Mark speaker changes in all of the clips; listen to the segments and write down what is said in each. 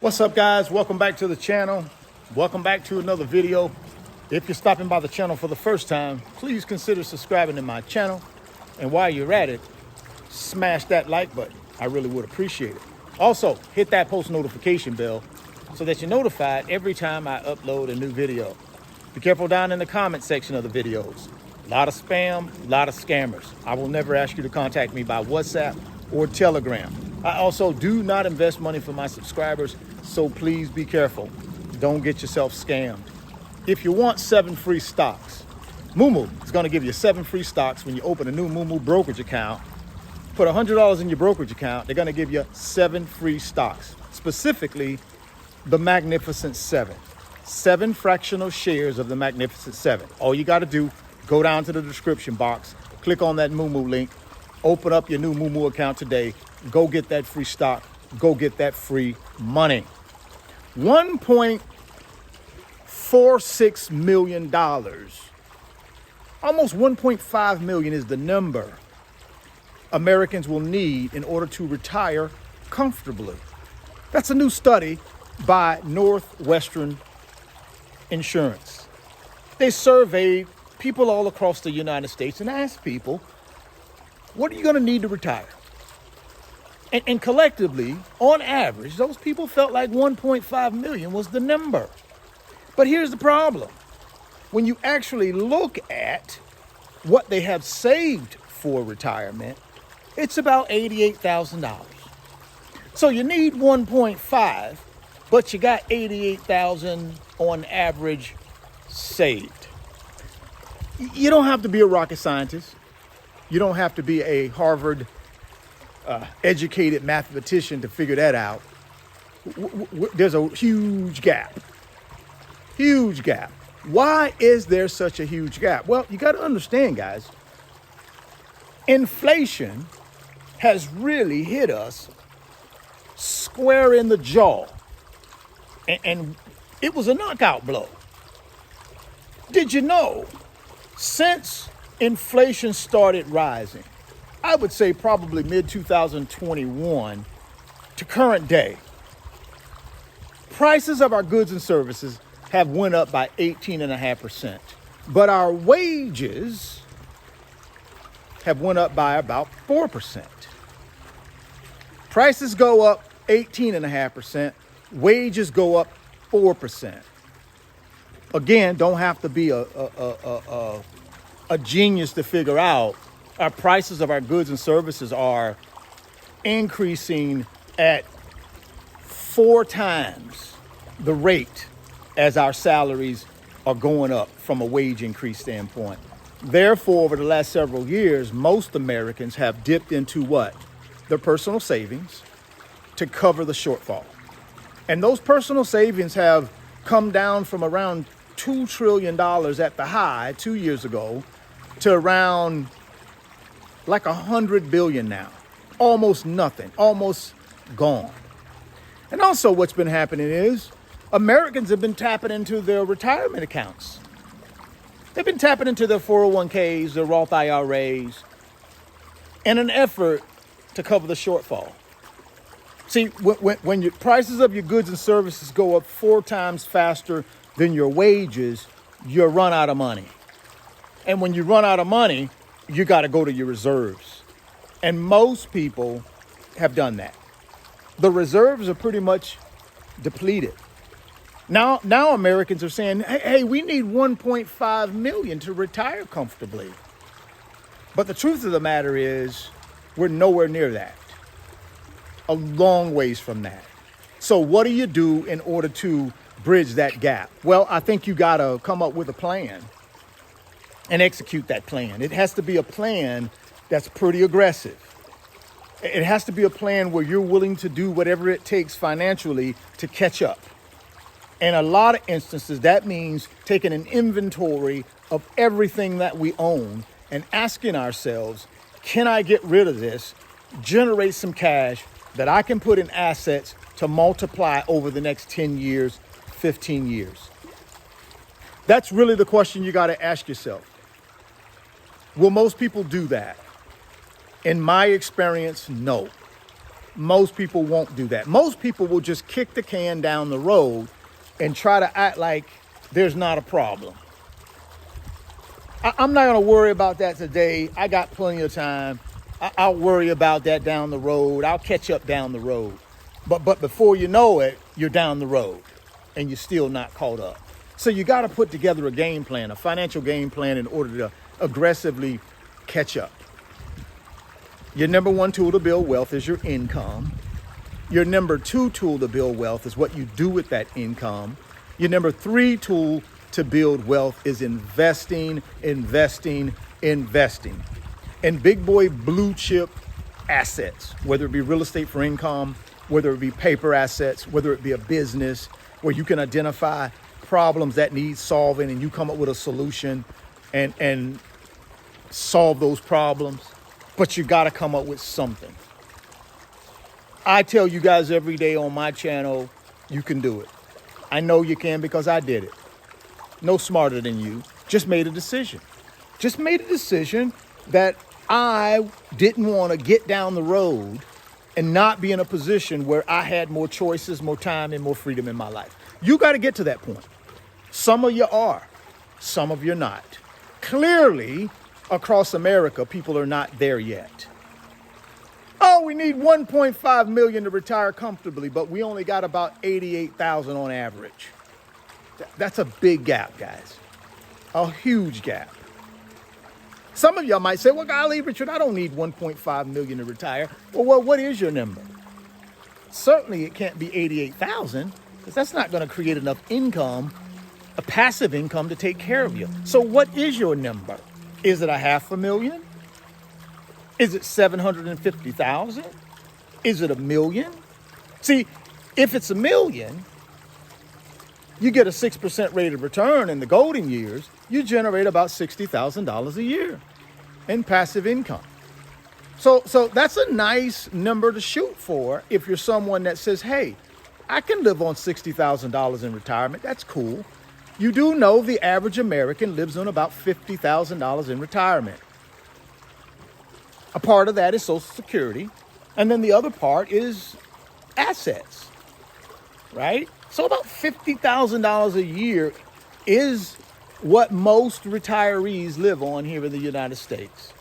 Speaker 1: What's up, guys? Welcome back to the channel. Welcome back to another video. If you're stopping by the channel for the first time, please consider subscribing to my channel. And while you're at it, smash that like button. I really would appreciate it. Also, hit that post notification bell so that you're notified every time I upload a new video. Be careful down in the comment section of the videos. A lot of spam, a lot of scammers. I will never ask you to contact me by WhatsApp or Telegram. I also do not invest money for my subscribers, so please be careful. Don't get yourself scammed. If you want 7 free stocks, Moomoo is going to give you 7 free stocks when you open a new Moomoo brokerage account. Put $100 in your brokerage account. They're going to give you 7 free stocks, specifically the Magnificent 7. 7 fractional shares of the Magnificent 7. All you got to do, go down to the description box, click on that Moomoo link, open up your new Moomoo account today, go get that free stock, go get that free money. $1.46 million, almost 1.5 million is the number Americans will need in order to retire comfortably. That's a new study by Northwestern Insurance. They surveyed people all across the United States and asked people, what are you going to need to retire? And collectively, on average, those people felt like 1.5 million was the number. But here's the problem. When you actually look at what they have saved for retirement, it's about $88,000. So you need 1.5, but you got 88,000 on average saved. You don't have to be a rocket scientist. You don't have to be a Harvard educated mathematician to figure that out. There's a huge gap. Huge gap. Why is there such a huge gap? Well, you got to understand, guys, inflation has really hit us square in the jaw. And it was a knockout blow. Did you know, since inflation started rising, I would say probably mid-2021 to current day, prices of our goods and services have went up by 18.5%. But our wages have went up by about 4%. Prices go up 18.5%, wages go up 4%. Again, don't have to be a genius to figure out our prices of our goods and services are increasing at 4 times the rate as our salaries are going up from a wage increase standpoint. Therefore, over the last several years, most Americans have dipped into what? Their personal savings to cover the shortfall. And those personal savings have come down from around $2 trillion at the high 2 years ago to around like 100 billion now. Almost nothing, almost gone. And also what's been happening is Americans have been tapping into their retirement accounts. They've been tapping into their 401ks, their Roth IRAs, in an effort to cover the shortfall. See, when your prices of your goods and services go up 4 times faster than your wages, you run out of money. And when you run out of money, you got to go to your reserves. And most people have done that. The reserves are pretty much depleted. Now Americans are saying, hey, we need 1.5 million to retire comfortably. But the truth of the matter is, we're nowhere near that. A long ways from that. So what do you do in order to bridge that gap? Well, I think you got to come up with a plan and execute that plan. It has to be a plan that's pretty aggressive. It has to be a plan where you're willing to do whatever it takes financially to catch up. In a lot of instances, that means taking an inventory of everything that we own and asking ourselves, can I get rid of this, generate some cash that I can put in assets to multiply over the next 10 years, 15 years? That's really the question you got to ask yourself. Will most people do that? In my experience, no. Most people won't do that. Most people will just kick the can down the road and try to act like there's not a problem. I'm not going to worry about that today. I got plenty of time. I'll worry about that down the road. I'll catch up down the road. But before you know it, you're down the road and you're still not caught up. So you got to put together a game plan, a financial game plan, in order to aggressively catch up. Your number one tool to build wealth is your income. Your number two tool to build wealth is what you do with that income. Your number three tool to build wealth is investing in big boy blue chip assets, whether it be real estate for income, whether it be paper assets, whether it be a business where you can identify problems that need solving and you come up with a solution and solve those problems. But you got to come up with something. I tell you guys every day on my channel, you can do it. I know you can because I did it. No smarter than you. Just made a decision. Just made a decision that I didn't want to get down the road and not be in a position where I had more choices, more time, and more freedom in my life. You got to get to that point. Some of you are. Some of you are not. Clearly, across America, people are not there yet. Oh, we need 1.5 million to retire comfortably, but we only got about 88,000 on average. That's a big gap, guys. A huge gap. Some of y'all might say, well, golly, Richard, I don't need 1.5 million to retire. Well, what is your number? Certainly it can't be 88,000 because that's not going to create enough income, a passive income to take care of you. So what is your number? Is it $500,000? Is it 750,000? Is it $1 million? See, if it's $1 million, you get a 6% rate of return in the golden years, you generate about $60,000 a year in passive income. So that's a nice number to shoot for if you're someone that says, hey, I can live on $60,000 in retirement. That's cool. You do know the average American lives on about $50,000 in retirement. A part of that is Social Security, and then the other part is assets, right? So about $50,000 a year is what most retirees live on here in the United States.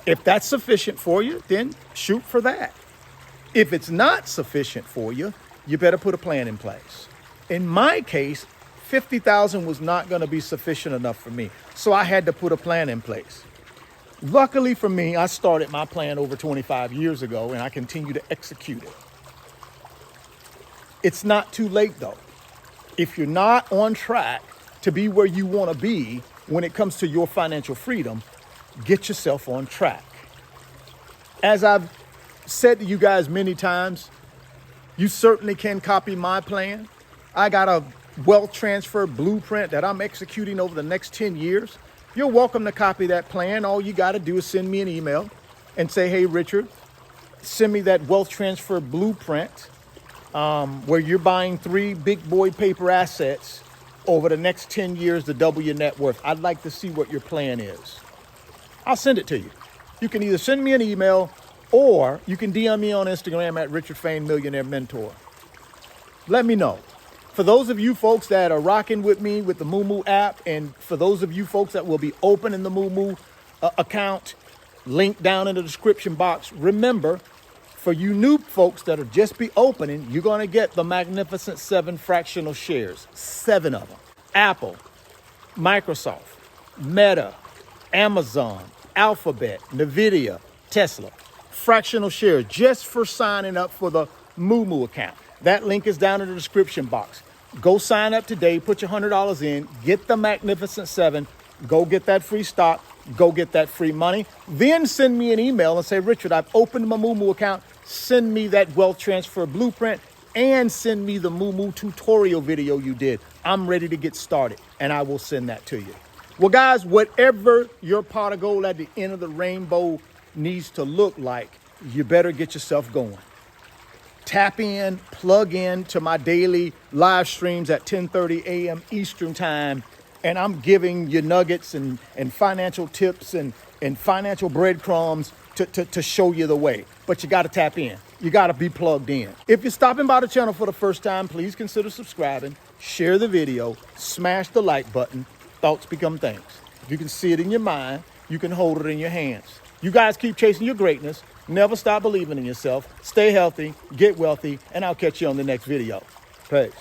Speaker 1: If that's sufficient for you, then shoot for that. If it's not sufficient for you, you better put a plan in place. In my case, $50,000 was not going to be sufficient enough for me, so I had to put a plan in place. Luckily for me, I started my plan over 25 years ago, and I continue to execute it. It's not too late, though. If you're not on track to be where you want to be when it comes to your financial freedom, get yourself on track. As I've said to you guys many times, you certainly can copy my plan. I got a wealth transfer blueprint that I'm executing over the next 10 years. You're welcome to copy that plan. All you got to do is send me an email and say, hey, Richard, send me that wealth transfer blueprint where you're buying 3 big boy paper assets over the next 10 years to double your net worth. I'd like to see what your plan is. I'll send it to you. You can either send me an email or you can DM me on Instagram at Richard Fain Millionaire Mentor. Let me know. For those of you folks that are rocking with me with the Moo app, and for those of you folks that will be opening the Moo account, link down in the description box. Remember, for you new folks that'll just be opening, you're going to get the Magnificent 7 fractional shares, 7 of them. Apple, Microsoft, Meta, Amazon, Alphabet, Nvidia, Tesla. Fractional shares just for signing up for the Moo account. That link is down in the description box. Go sign up today, put your $100 in, get the Magnificent 7, go get that free stock, go get that free money. Then send me an email and say, Richard, I've opened my Moo account. Send me that wealth transfer blueprint and send me the Moo tutorial video you did. I'm ready to get started, and I will send that to you. Well, guys, whatever your pot of gold at the end of the rainbow needs to look like, you better get yourself going. Tap in, plug in to my daily live streams at 10:30 a.m. Eastern time. And I'm giving you nuggets and financial tips and financial breadcrumbs to show you the way. But you got to tap in. You got to be plugged in. If you're stopping by the channel for the first time, please consider subscribing, share the video, smash the like button. Thoughts become things. If you can see it in your mind, you can hold it in your hands. You guys keep chasing your greatness. Never stop believing in yourself. Stay healthy, get wealthy, and I'll catch you on the next video. Peace.